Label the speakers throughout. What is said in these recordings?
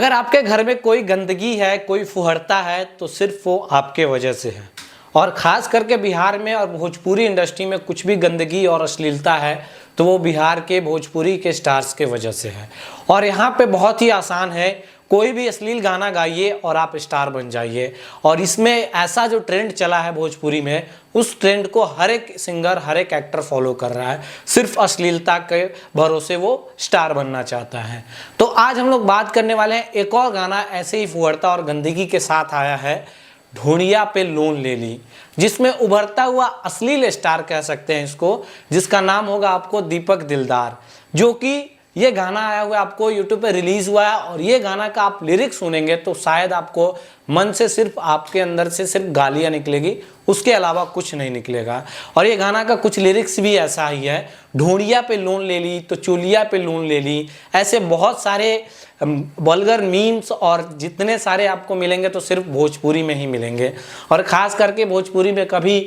Speaker 1: अगर आपके घर में कोई गंदगी है, कोई फुहरता है, तो सिर्फ वो आपके वजह से है। और ख़ास करके बिहार में और भोजपुरी इंडस्ट्री में कुछ भी गंदगी और अश्लीलता है तो वो बिहार के भोजपुरी के स्टार्स के वजह से है। और यहाँ पे बहुत ही आसान है, कोई भी अश्लील गाना गाइए और आप स्टार बन जाइए। और इसमें ऐसा जो ट्रेंड चला है भोजपुरी में, उस ट्रेंड को हर एक सिंगर, हर एक एक्टर फॉलो कर रहा है। सिर्फ अश्लीलता के भरोसे वो स्टार बनना चाहता है। तो आज हम लोग बात करने वाले हैं, एक और गाना ऐसे ही फुहरता और गंदगी के साथ आया है, ढूंढिया पे लोन ले ली, जिसमें उभरता हुआ अश्लील स्टार कह सकते हैं इसको, जिसका नाम होगा आपको दीपक दिलदार। जो कि ये गाना आया हुआ आपको यूट्यूब पे रिलीज हुआ है और ये गाना का आप लिरिक्स सुनेंगे तो शायद आपको मन से सिर्फ आपके अंदर से सिर्फ गालियां निकलेगी, उसके अलावा कुछ नहीं निकलेगा। और ये गाना का कुछ लिरिक्स भी ऐसा ही है, ढूंढिया पे लोन ले ली तो चूलिया पे लोन ले ली। ऐसे बहुत सारे वल्गर मीम्स और जितने सारे आपको मिलेंगे तो सिर्फ भोजपुरी में ही मिलेंगे। और ख़ास करके भोजपुरी में कभी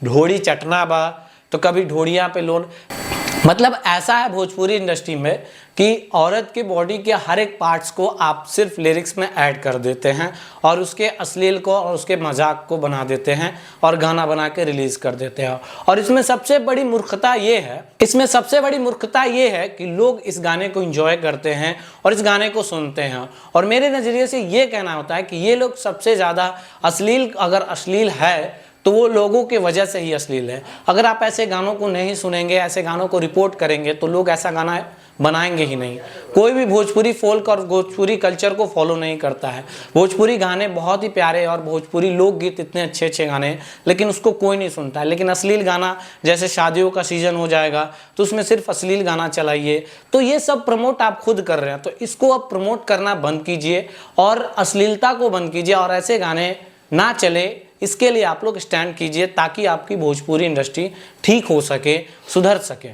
Speaker 1: ढोड़ी चटना बा तो कभी ढोड़िया पे लोन, मतलब ऐसा है भोजपुरी इंडस्ट्री में कि औरत की बॉडी के हर एक पार्ट्स को आप सिर्फ लिरिक्स में ऐड कर देते हैं और उसके अश्लील को और उसके मजाक को बना देते हैं और गाना बना के रिलीज कर देते हैं। और इसमें सबसे बड़ी मूर्खता ये है कि लोग इस गाने को एंजॉय करते हैं और इस गाने को सुनते हैं। और मेरे नज़रिए से ये कहना होता है कि ये लोग सबसे ज़्यादा अश्लील, अगर अश्लील है तो वो लोगों के वजह से ही अश्लील है। अगर आप ऐसे गानों को नहीं सुनेंगे, ऐसे गानों को रिपोर्ट करेंगे तो लोग ऐसा गाना बनाएंगे ही नहीं। कोई भी भोजपुरी फोल्क और भोजपुरी कल्चर को फॉलो नहीं करता है। भोजपुरी गाने बहुत ही प्यारे और भोजपुरी लोकगीत इतने अच्छे अच्छे गाने हैं, लेकिन उसको कोई नहीं सुनता है। लेकिन अश्लील गाना, जैसे शादियों का सीजन हो जाएगा तो उसमें सिर्फ अश्लील गाना चलाइए, तो ये सब प्रमोट आप खुद कर रहे हैं। तो इसको आप प्रमोट करना बंद कीजिए और अश्लीलता को बंद कीजिए और ऐसे गाने ना चले, इसके लिए आप लोग स्टैंड कीजिए ताकि आपकी भोजपुरी इंडस्ट्री ठीक हो सके, सुधर सके।